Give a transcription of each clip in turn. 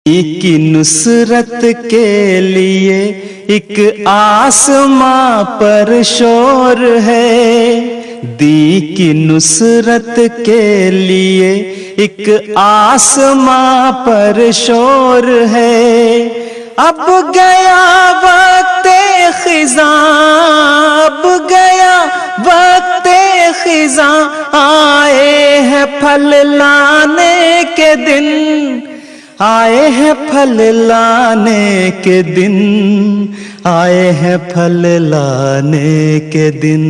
کی نصرت کے لیے ایک آسماں پر شور ہے، دی کی نصرت کے لیے ایک آسماں پر شور ہے۔ اب گیا وقت خزاں، اب گیا وقت خزاں، آئے ہیں پھل لانے کے دن، آئے ہیں پھل لانے کے دن، آئے ہیں پھل لانے کے دن،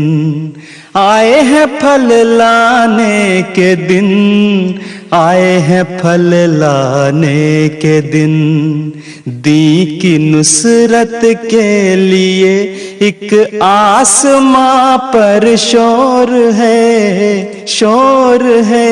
آئے ہیں پھل لانے کے دن، آئے ہیں پھل لانے کے دن۔ دی کی نصرت کے لیے ایک آسماں پر شور ہے، شور ہے۔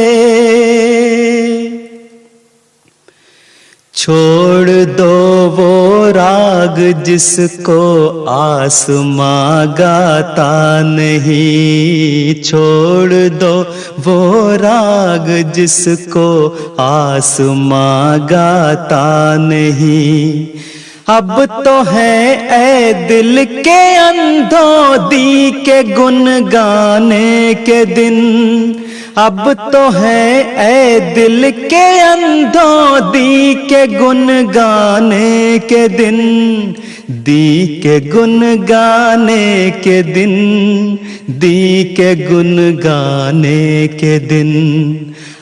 چھوڑ دو وہ راگ جس کو آسماں گاتا نہیں، چھوڑ دو وہ راگ جس کو آسماں گاتا نہیں۔ اب تو ہے اے دل کے اندھوں دی کے گن گانے کے دن، اب تو ہے اے دل کے اندھوں دی کے گن گانے کے دن، دی کے گن گانے کے دن، دی کے گن گانے کے دن۔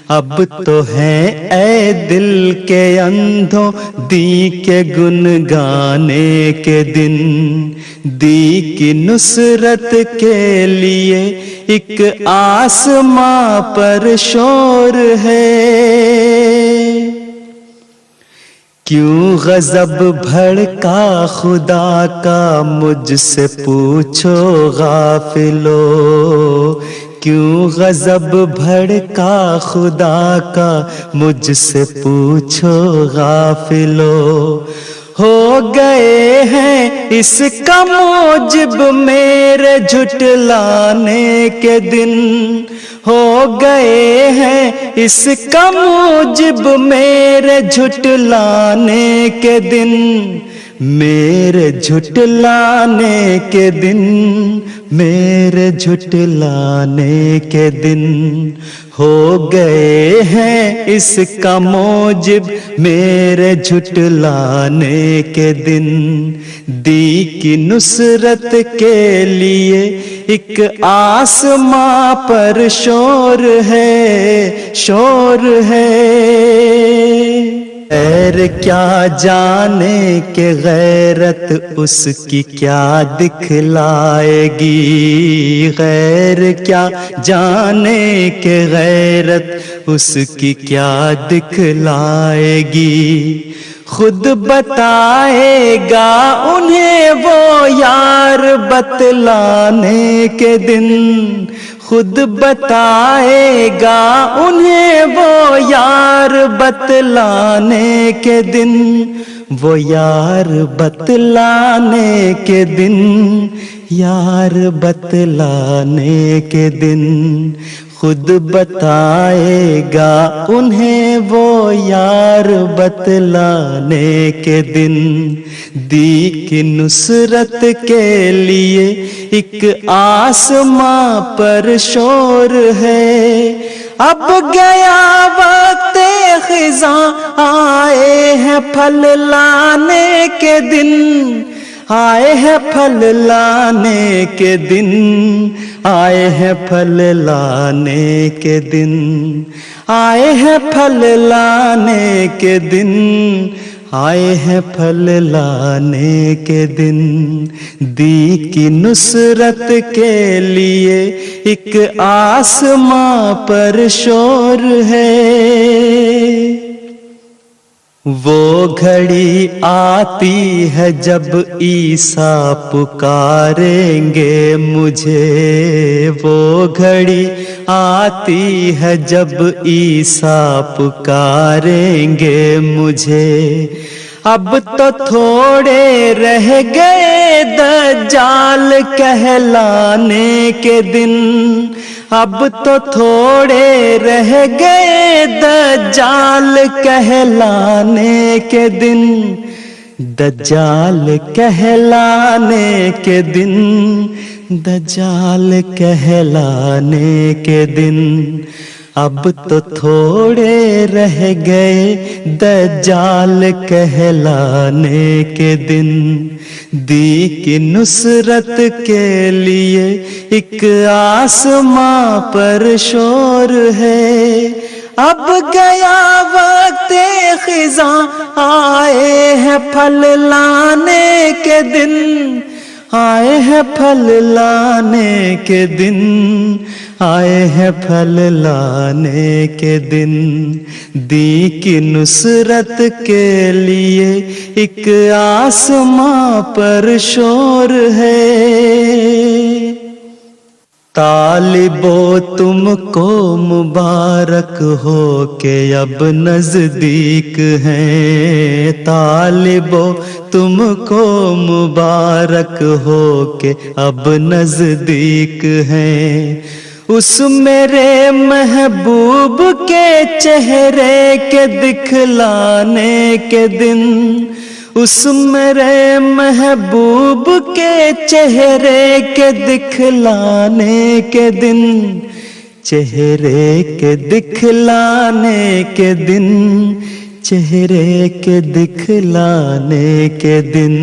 اب تو ہے اے دل کے اندھوں دی کے گن گانے کے دن، دی کی نصرت کے لیے ایک آسماں پر شور ہے۔ کیوں غضب بھڑکا خدا کا مجھ سے پوچھو غافلو، کیوں غضب بھڑکا خدا کا مجھ سے پوچھو غافلو۔ ہو گئے ہیں اس کا موجب میرے جھٹلانے کے دن، ہو گئے ہیں اس کا موجب میرے جھٹلانے کے دن، میرے جھٹلانے کے دن، میرے جھٹلانے کے دن۔ ہو گئے ہیں اس کا موجب میرے جھٹلانے کے دن، دی کی نصرت کے لیے ایک آسماں پر شور ہے، شور ہے۔ غیر کیا جانے کہ غیرت اس کی کیا دکھلائے گی، غیر کیا جانے کہ غیرت اس کی کیا دکھلائے گی۔ خود بتائے گا انہیں وہ یار بتلانے کے دن، خود بتائے گا انہیں وہ یار بتلانے کے دن، وہ یار بتلانے کے دن، یار بتلانے کے دن۔ خود بتائے گا انہیں وہ یار بتلانے کے دن، دی کی نصرت کے لیے ایک آسماں پر شور ہے۔ اب گیا وقت خزاں، آئے ہیں پھل لانے کے دن، آئے ہیں پھل لانے کے دن، آئے ہیں پھل لانے کے دن، آئے ہیں پھل لانے کے دن، آئے ہیں پھل لانے کے دن۔ دی کی نصرت کے لیے ایک آسماں پر شور ہے۔ وہ گھڑی آتی ہے جب عیسیٰ پکاریں گے مجھے، وہ گھڑی آتی ہے جب عیسیٰ پکاریں گے مجھے۔ اب تو تھوڑے رہ گئے دجال کہلانے کے دن، اب تو تھوڑے رہ گئے دجال کہلانے کے دن، دجال کہلانے کے دن، دجال کہلانے کے دن، اب تو تھوڑے رہ گئے دجال کہلانے کے دن۔ دی کی نصرت کے لیے ایک آسماں پر شور ہے، اب گیا وقت خزاں، آئے ہیں پھل لانے کے دن، آئے ہیں پھل لانے کے دن، آئے ہیں پھل لانے کے دن۔ دی کی نصرت کے لیے ایک آسماں پر شور ہے، طالبو تم کو مبارک ہو کہ اب نزدیک ہیں، طالبو تم کو مبارک ہو کہ اب نزدیک ہیں، اس میرے محبوب کے چہرے کے دکھلانے کے دن، اس میرے محبوب کے چہرے کے دکھلانے کے دن، چہرے کے دکھلانے کے دن، چہرے کے دکھلانے کے دن،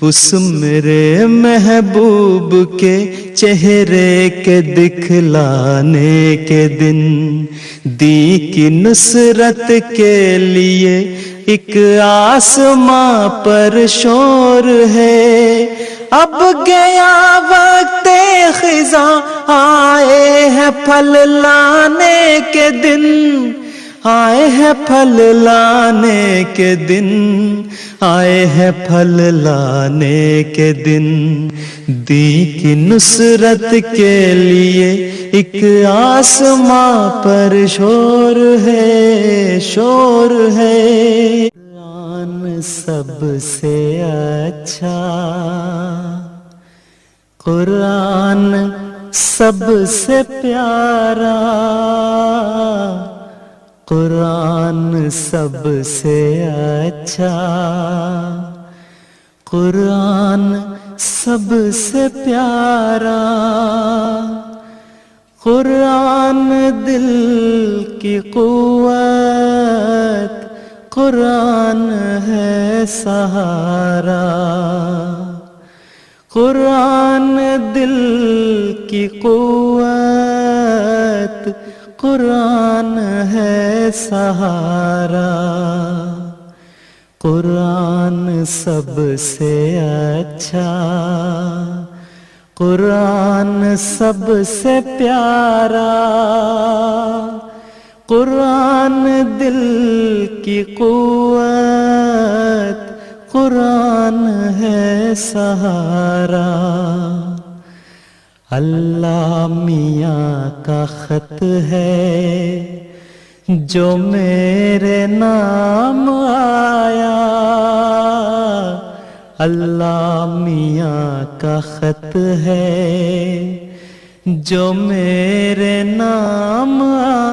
اس میرے محبوب کے چہرے کے دکھلانے کے دن۔ دی کی نصرت کے لیے ایک آسماں پر شور ہے، اب گیا وقت خزاں، آئے ہیں پھل لانے کے دن، آئے ہیں پھل لانے کے دن، آئے ہیں پھل لانے کے دن۔ دی کی نصرت کے لیے ایک آسماں پر شور ہے، شور ہے۔ قرآن سب سے اچھا، قرآن سب سے پیارا، قرآن سب سے اچھا، قرآن سب سے پیارا، قرآن دل کی قوت، قرآن ہے سہارا، قرآن دل کی قوت، قرآن ہے سہارا، قرآن سب سے اچھا، قرآن سب سے پیارا، قرآن دل کی قوت، قرآن ہے سہارا۔ اللہ میاں کا خط ہے جو میرے نام آیا، اللہ میاں کا خط ہے جو میرے نام آیا۔